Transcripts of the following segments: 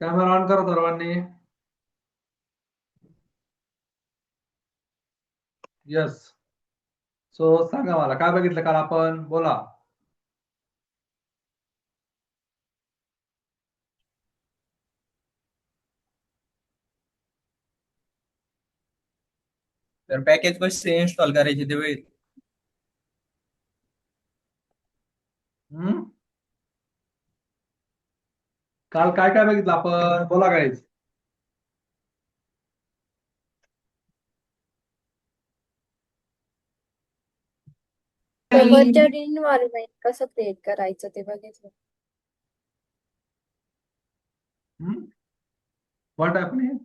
Camera on करा सर्वांनी. Yes. सो सांगा मला काय बघितलं काल आपण, बोला. तर पॅकेज कसे इन्स्टॉल करायचे ते हम्म. काल काय काय बघितलं आपण, बोला गाईज. व्हर्च्युअल इन्व्हायरमेंट कसं क्रिएट करायचं ते बघितलं. What happening.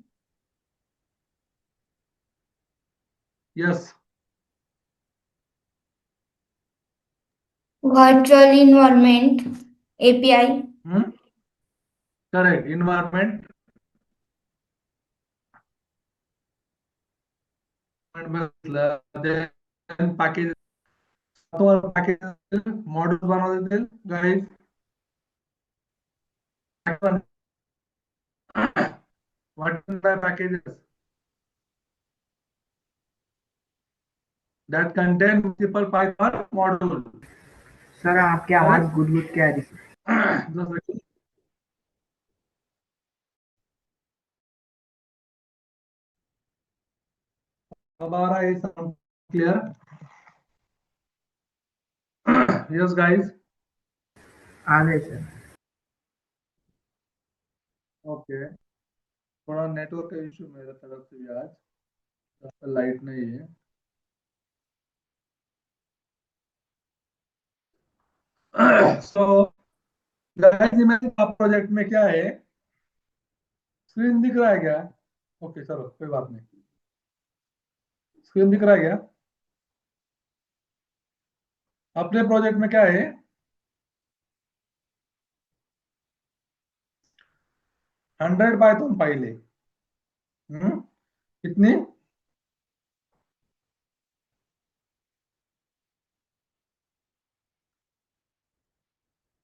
Yes. Virtual environment API. Correct. Environment बघितलं. पॅकेज तुम्हाला पॅकेज मॉड्यूल बनवता येतील guys. what packages that contain multiple Python module. Sir आपकी आवाज गुदगुद के आ रही है। जसं की हमारा ये सब क्लियर. Yes guys. आ गए सर। ओके. थोड़ा नेटवर्क का इशू मेरे तरफ से भी आज लाइट नहीं है. सो गाइस मेरे प्रोजेक्ट में क्या है, स्क्रीन दिख रहा है क्या? ओके चलो कोई बात नहीं. स्क्रीन दिख रहा है क्या अपने प्रोजेक्ट में? क्या है 100 पाइथन फाइल है. कितनी?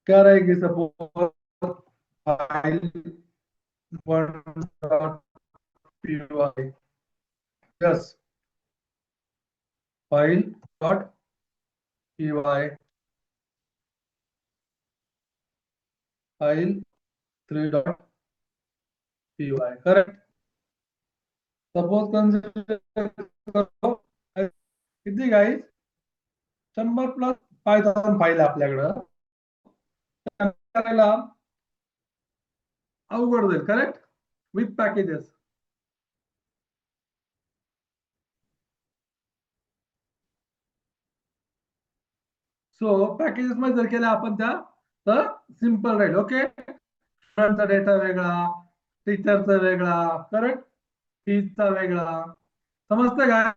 क्या रहेगी suppose file 1.py. Yes. File dot py. File 3.py. Correct. Suppose consider करो किती गाईज 100+ पायथॉन फाईल आपल्याकडं करायला अवघड जाईल. Correct. With packages. So packages मध्ये जर केलं आपण त्या तर सिंपल राहील. ओके. स्टुडंटचा डेटा वेगळा, टीचरचा वेगळा, करेक्ट, फीजचा वेगळा. समजतंय का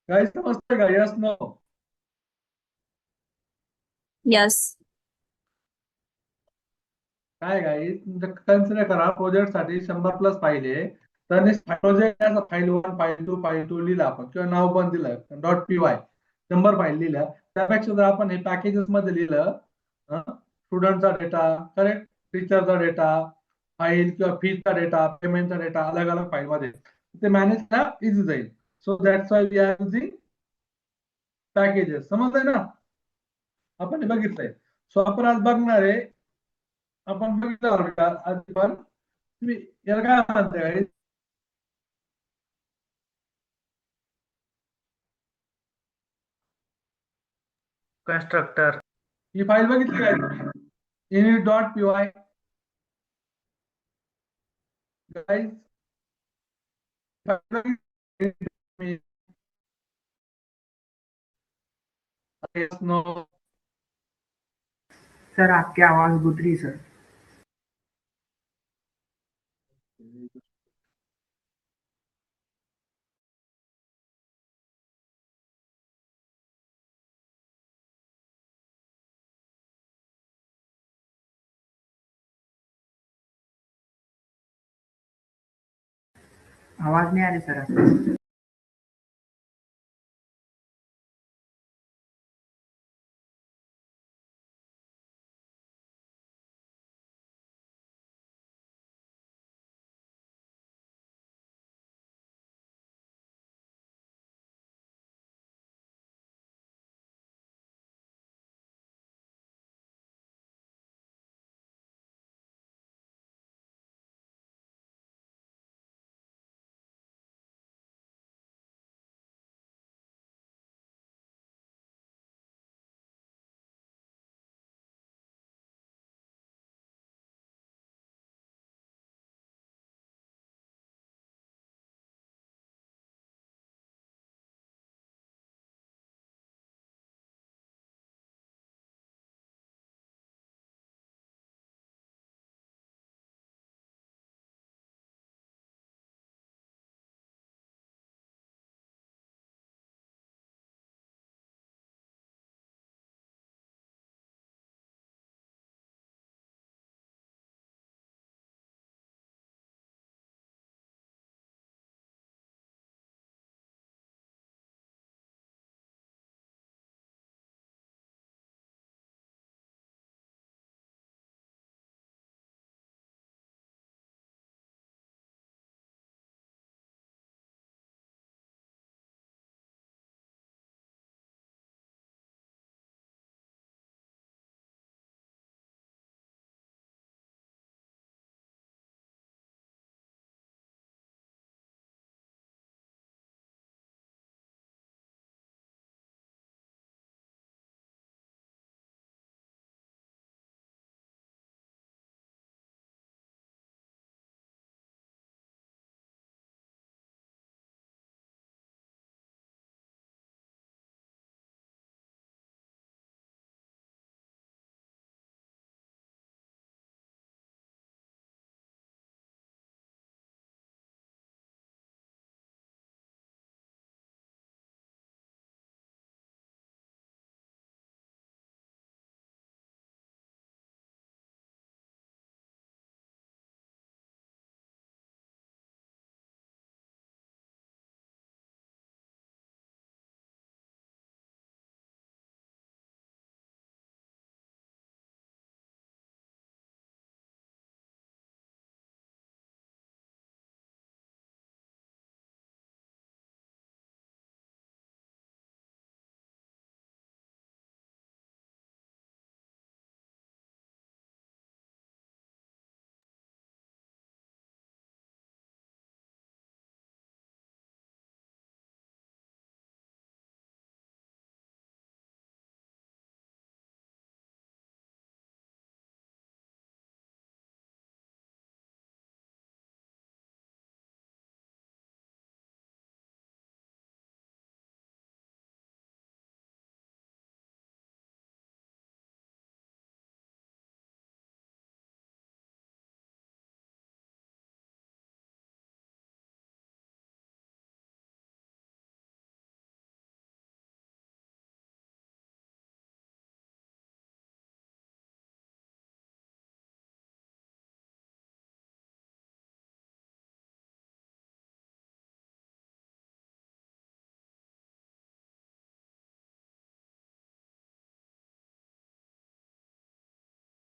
काही? समजतंय का? Yes no. यस. काय गाई कन्सिडर करा प्रोजेक्ट साठी 100+ फाईल आहे. तर प्रोजेक्ट फाईल 1 फाईल 2 फाईल 2 लिहिला आपण किंवा नाव पण दिलं .py 100 फाईल लिहिल्या. त्यापेक्षा जर आपण हे पॅकेजेस मध्ये लिहिलं स्टुडंटचा डेटा, करेक्ट, टीचरचा डेटा, फाईल किंवा फीजचा डेटा, पेमेंटचा डेटा अलग अलग फाईल मध्ये ते मॅनेज करा इझी जाईल. So that's why we are using packages. समजतंय ना? आपण हे बघितलंय. सो आपण आज बघणार आहे, आपण बघितलं बरं का आधी पण. तुम्ही याला काय म्हणताय? कंस्ट्रक्टर। ही फाईल बघितली काय? init.py. Guys no. सर आपकी आवाज गुद रही सर। आवाज नहीं आ रही सर आपकी।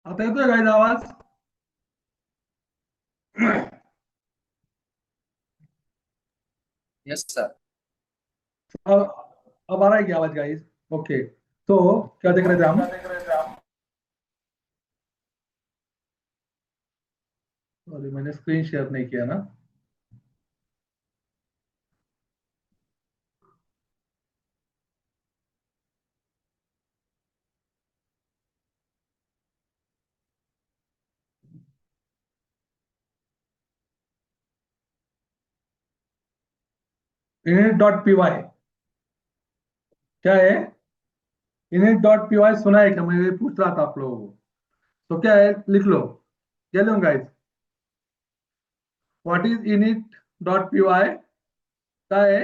आता येतोय काय आवाज? Yes sir. अब आ रहा है क्या आवाज गाइस? ओके, तो क्या देख रहे थे हम? सॉरी, मैंने स्क्रीन शेयर नहीं किया ना. init.py क्या है? init.py सुना है क्या? मैं ये पूछ रहा था आप लोगों को. तो क्या है, लिख लो. क्या लूँ गाइस? What is init.py? क्या है?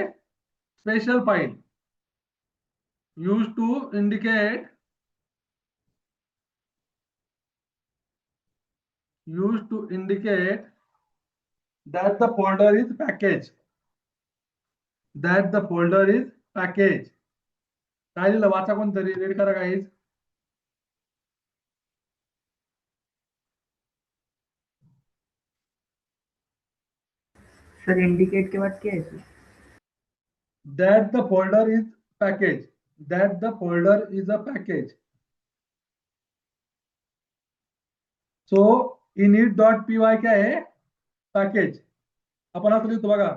Special file used to indicate that the folder is package. काय लिहिलं? वाचा कोणतरी, रीड करा गाईज. सर इंडिकेट के बाद क्या है sir? that the folder is a package. So init.py क्या आहे? पॅकेज. आपण असं लिहितो बघा.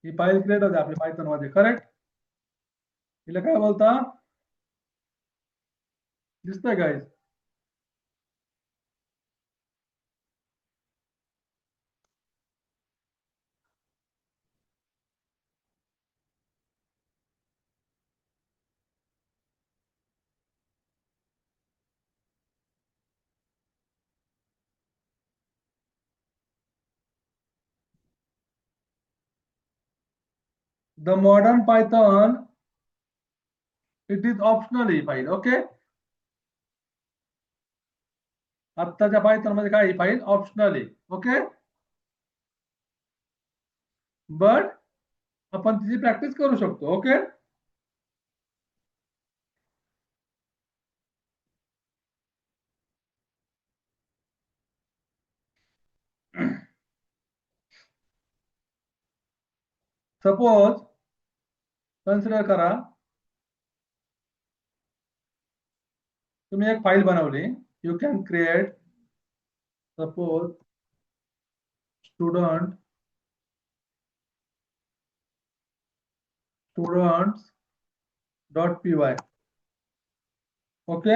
ही फाईल क्रिएट होते आपल्या पायथन मध्ये, करेक्ट? हिला काय बोलता? दिसतंय guys? The modern Python it is optional he file. Okay, आत्ताच्या पायथन मध्ये काय, ही फाईल ऑप्शनल आहे. ओके, बट आपण तिची प्रॅक्टिस करू शकतो. ओके, सपोज कन्सिडर करा, तुम्ही एक फाईल बनवली. You can create suppose students.py. Okay,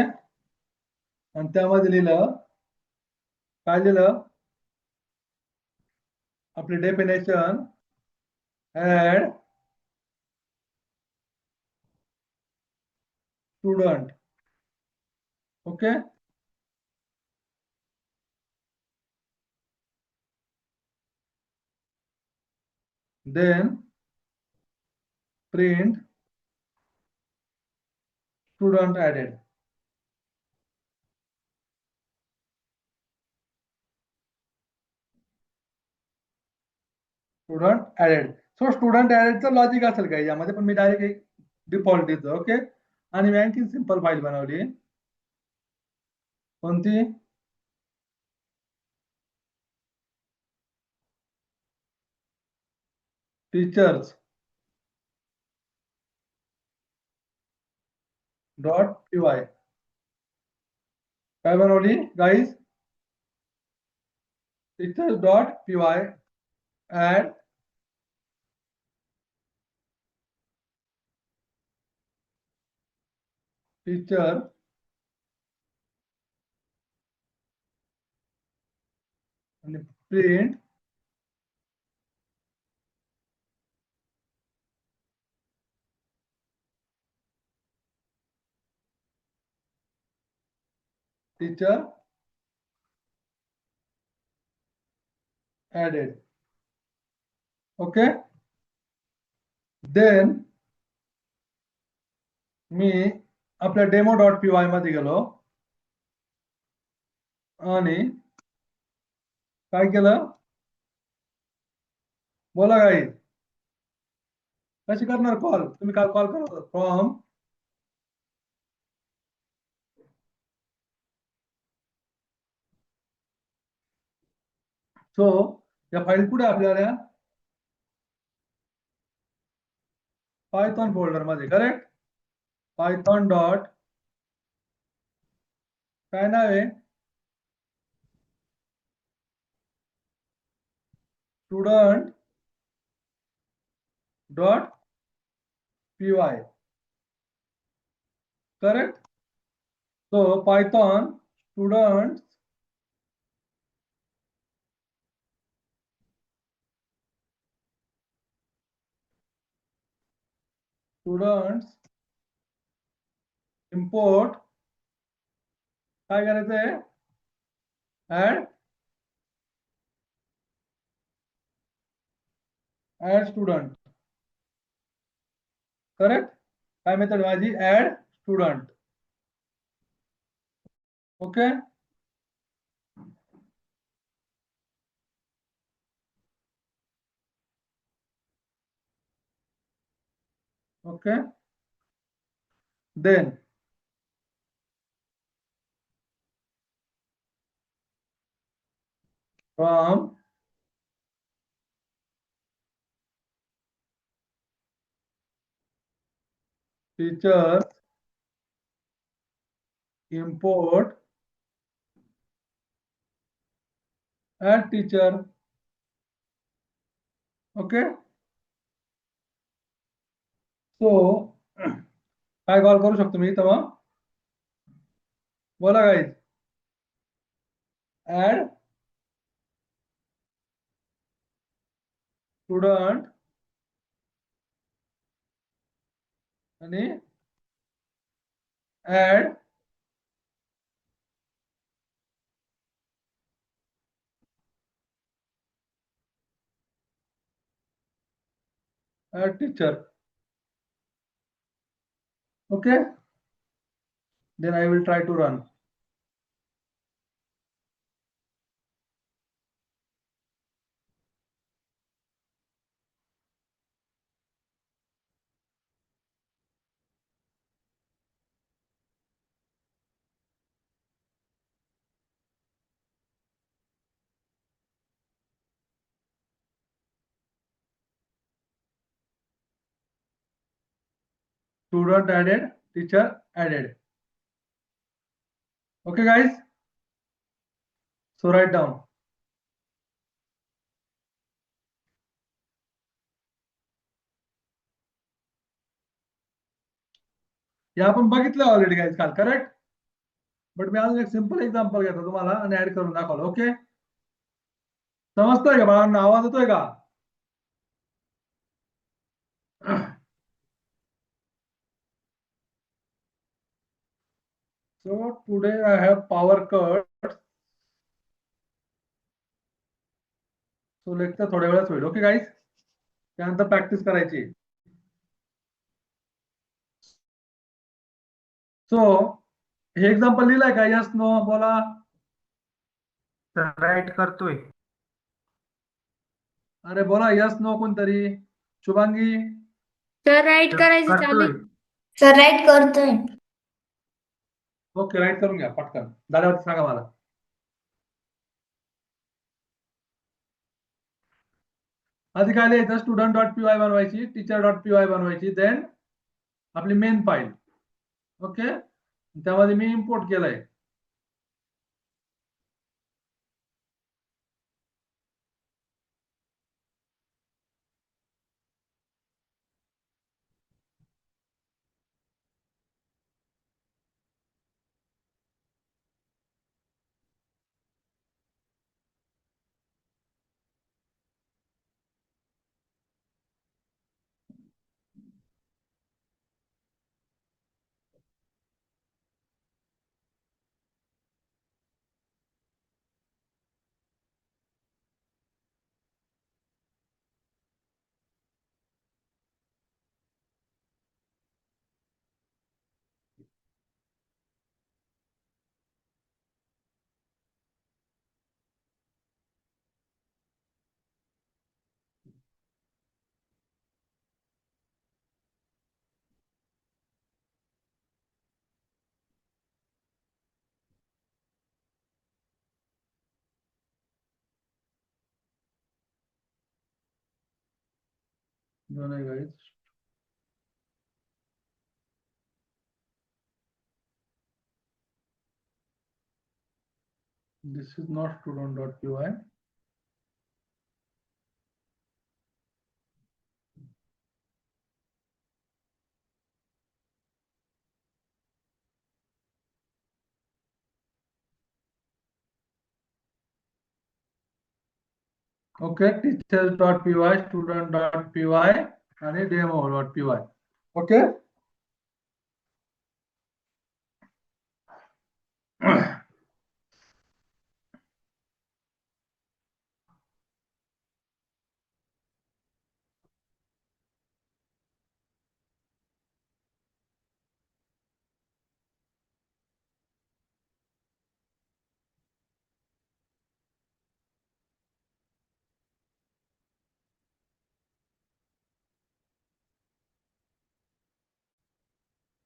आणि त्यामध्ये लिहिलं, काय लिहिलं? आपली definition add student. Okay, then print student added. Student added. So student ऍडेडचं लॉजिक असेल काय यामध्ये, पण मी डायरेक्ट एक डिफॉल्ट देतो. ओके, आणि मी आणखी सिंपल फाईल बनवली. कोणती? Teachers dot P Y. काय बनवली guys? Teachers dot P Y add teacher आणि print teacher added. Okay, then मी आपल्या डेमो.py मध्ये गेलो आणि काय केलं? बोला गाईज, कशी करणार कॉल? तुम्ही काल कॉल करा फ्रॉम सो या फाईल कुठे आहे आपल्याला? पायथॉन फोल्डर मध्ये, करेक्ट? पायथॉन डॉट काय नाव आहे? Student dot P Y, correct? So Python student students import काय करायचंय? Add student, correct? काय मेथड माझी? Add student. Okay, okay. Then from teachers import add teacher. Okay, so काय call करू शकतो मी तेव्हा? बोला गाईज. ऍड स्टुडंट आणि add teacher. Okay, then I will try to run. Student added, teacher added. Okay guys, so write down. हे आपण बघितलं already guys काल, करेक्ट? बट मी अजून एक सिंपल एक्झाम्पल घेतो तुम्हाला आणि ऍड करून दाखवलं. ओके, समजतंय का बाळांना? आवाज येतोय का? So today I have power cut. So lecture थोड्या वेळात होईल. ओके गाईज, त्यानंतर प्रॅक्टिस करायची. सो हे एक्झाम्पल लिहिलंय का? यस नो बोला. सर राईट करतोय. अरे बोला यस नो कोणतरी. शुभांगी. सर राईट करायचं चालू करतोय. आहे. सर राईट करतोय. ओके, राईट करून घ्या पटकन, झाल्यावरती सांगा मला. आधी काय लिहायचं? स्टुडंट डॉट पी वाय बनवायची, टीचर डॉट पी वाय बनवायची, देन आपली मेन फाईल. ओके, त्यामध्ये मी इम्पोर्ट केलंय. दोन आहे guys. This is not student.py. Okay, teachers.py, student.py आणि demo.py. Okay.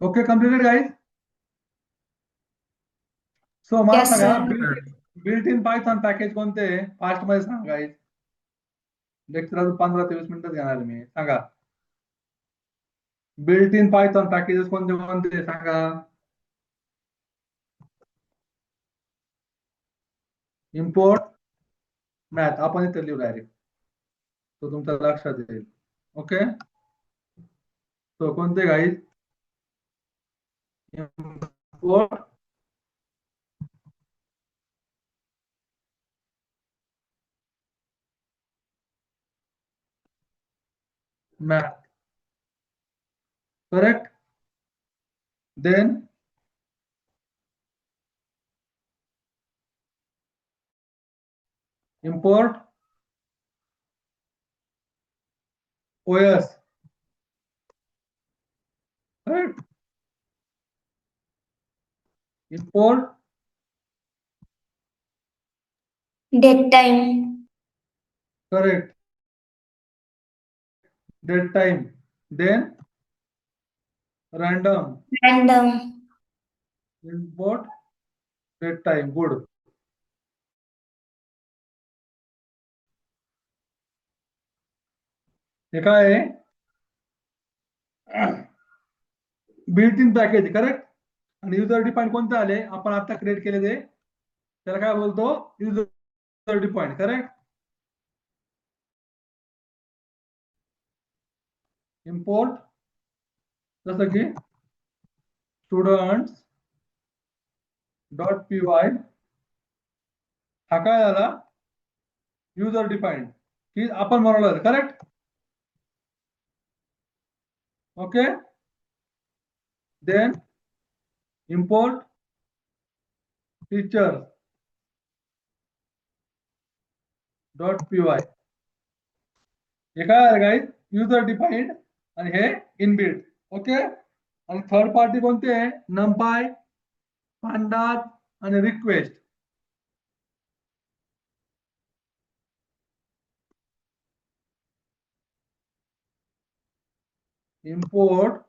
Okay, completed guys. So मला Yes, Sanga sir. Built in Python package कोणते फास्ट मध्ये सांगा guys. लेक्चर अजून 15 ते 20 मिनिटं घेणार मी. सांगा बिल्ट इन पायथॉन पॅकेजेस कोणते कोणते सांगा. इम्पोर्ट मॅथ आपण इथे लिहू डायरेक्ट, तो तुमच्या लक्षात येईल. ओके, तो कोणते guys. Import math, correct. Then import OS, right? Import Date time. correct. Date time. Then random. Random. Import date time. Good. हे काय आहे. Built in package, correct. आणि युजर डिफाईन कोणते आले आपण आता क्रिएट केले ते, त्याला काय बोलतो युजर डिफाईन, करेक्ट. इम्पोर्ट जसं की स्टुडंट्स डॉट पी वाय, हा काय झाला युजर डिफाईन की आपण बनवलं, correct. Okay. Then import teachers dot P Y, हे काय आहे गाईज युजर डिफाईन्ड आणि हे इनबिल्ट. ओके. आणि थर्ड पार्टी कोणते आहे, नमपाय, पांडास आणि request. import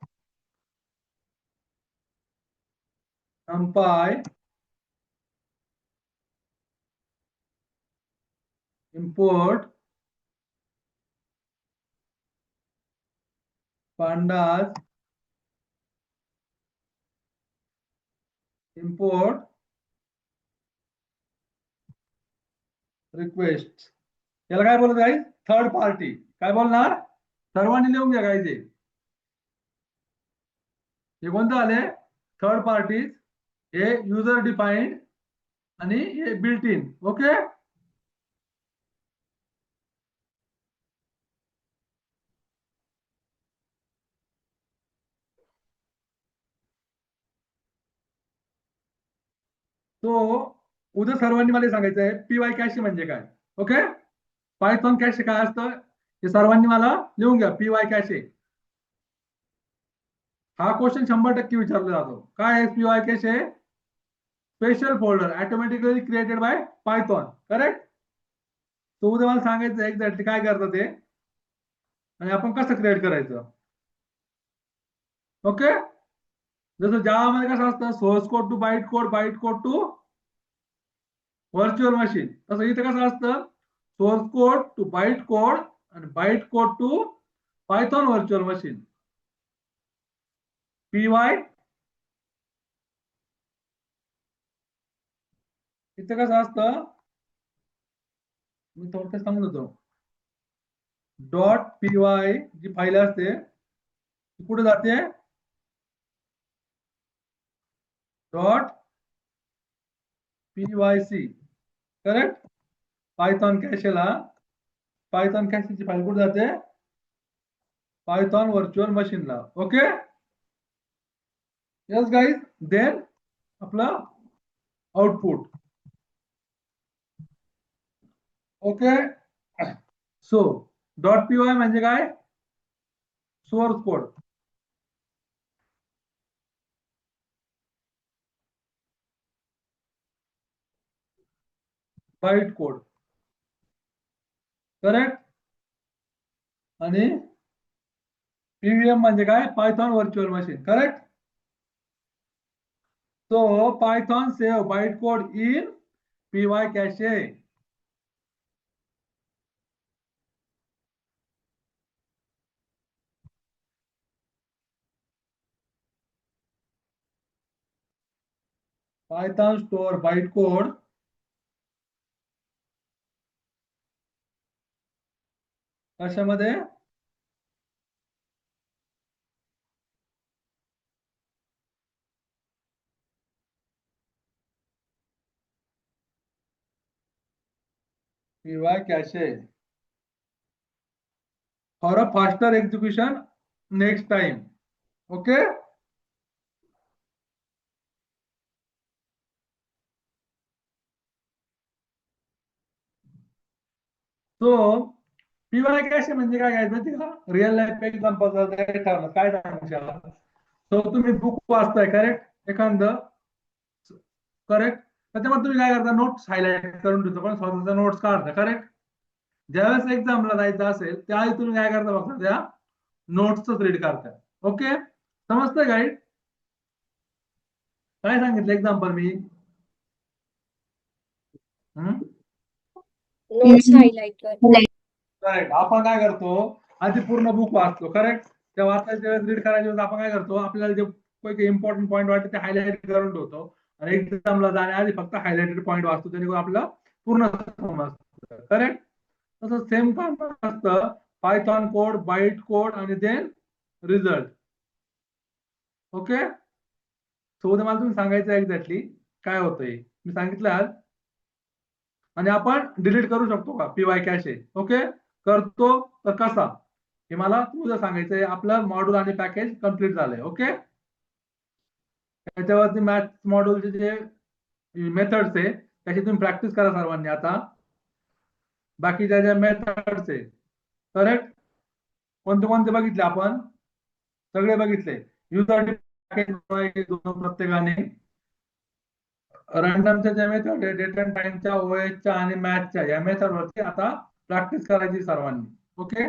numpy, import pandas, import request. याला काय बोलत गाईज थर्ड पार्टी. काय बोलणार सर्वांनी लिहून घ्या गाईज. हे कोणतं आले थर्ड पार्टीज, हे युजर डिफाईन्ड आणि हे बिल्ट इन. ओके. तो उद्या सर्वांनी मला सांगायचं आहे पीवाय कॅशे म्हणजे काय. ओके. पायथॉन कॅशे काय असतं हे सर्वांनी मला लिहून घ्या. पीवाय कॅशे हा क्वेश्चन 100% विचारला जातो. काय आहे PY cache, special folder automatically created by Python, correct. तो उद्या मला सांगायचं एक्झॅक्टली काय करतं ते आणि आपण कसं क्रिएट करायचं. ओके. जसं जावामध्ये कसं असतं source code to byte code to virtual machine, तसं इथे कसं असतं source code to byte code आणि byte code to Python virtual machine PY इथे कसं असतं मी थोडक्यात सांगून देतो .py जी फाईल असते ती कुठे जाते .pyc करेक्ट पायथॉन कॅशेला पायथॉन कॅशेची फाईल कुठे जाते पायथॉन व्हर्च्युअल मशीनला ओके यस गाईज देन आपलं आउटपुट ओके सो .py म्हणजे काय source code byte code correct आणि PVM म्हणजे काय Python virtual machine correct so Python save byte code in PY cache Python store byte code कशामध्ये PY cache for a faster execution next time okay so PY cache म्हणजे काय घ्यायचं माहिती का real life example काय सांगू सो तुम्ही book वाचताय correct एखादं करेक्ट त्याच्यामध्ये तुम्ही काय करता नोट्स हायलाइट करून ठेवतो पण स्वतःचा नोट्स काढता करेक्ट ज्यावेळेस एक्झामला जायचं असेल त्यावेळी तुम्ही काय करता फक्त त्या नोट्सच रीड करता ओके समजतंय गाईड काय सांगितलं एक्झाम्पल मी नोट्स हायलाइट कर करेक्ट आपण काय करतो आधी पूर्ण बुक वाचतो करेक्ट त्या वाचायच्या वेळेस रीड करायच्या वेळेस आपण काय करतो आपल्याला जे काही इम्पॉर्टंट पॉईंट वाटते ते हायलाइट करून ठेवतो आणि एक्झामला जाण्याआधी फक्त हायलाइटेड पॉईंट वाचतो जेणेकरून आपलं पूर्ण समजतं करेक्ट तसं सेम काम असतं पायथॉन कोड बाईट कोड आणि देन रिझल्ट ओके सो उद्या मला तुम्ही सांगायचं एक्झॅक्टली काय होतंय मी सांगितलं आज आणि आपण डिलीट करू शकतो का PY कॅशे ओके करतो तर कसा हे मला तुझं सांगायचंय आपलं मॉड्यूल आणि पॅकेज कम्प्लीट झालंय ओके त्याच्यावरती मॅथ मॉड्यूलचे जे मेथड्स आहे त्याची तुम्ही प्रॅक्टिस करा सर्वांनी आता बाकीच्या ज्या मेथड्स आहे करेक्ट कोणते कोणते बघितले आपण सगळे बघितले युजर पॅकेज प्रत्येकाने रँडमच्या ज्या मेथड आहे डेट अँड टाइमच्या OSच्या आणि मॅथच्या या मेथड वरती आता प्रॅक्टिस करायची सर्वांनी ओके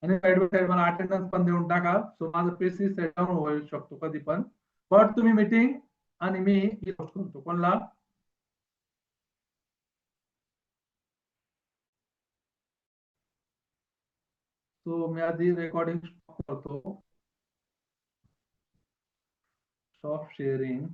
आणि साइड बाय साइड मला अटेंडन्स पण देऊन टाका सो माझं PC सेट डाऊन होऊ शकतो कधी पण बट तुम्ही मीटिंग आणि मी करतो कोणला सो मी आधी रेकॉर्डिंग करतो स्टॉप शेअरिंग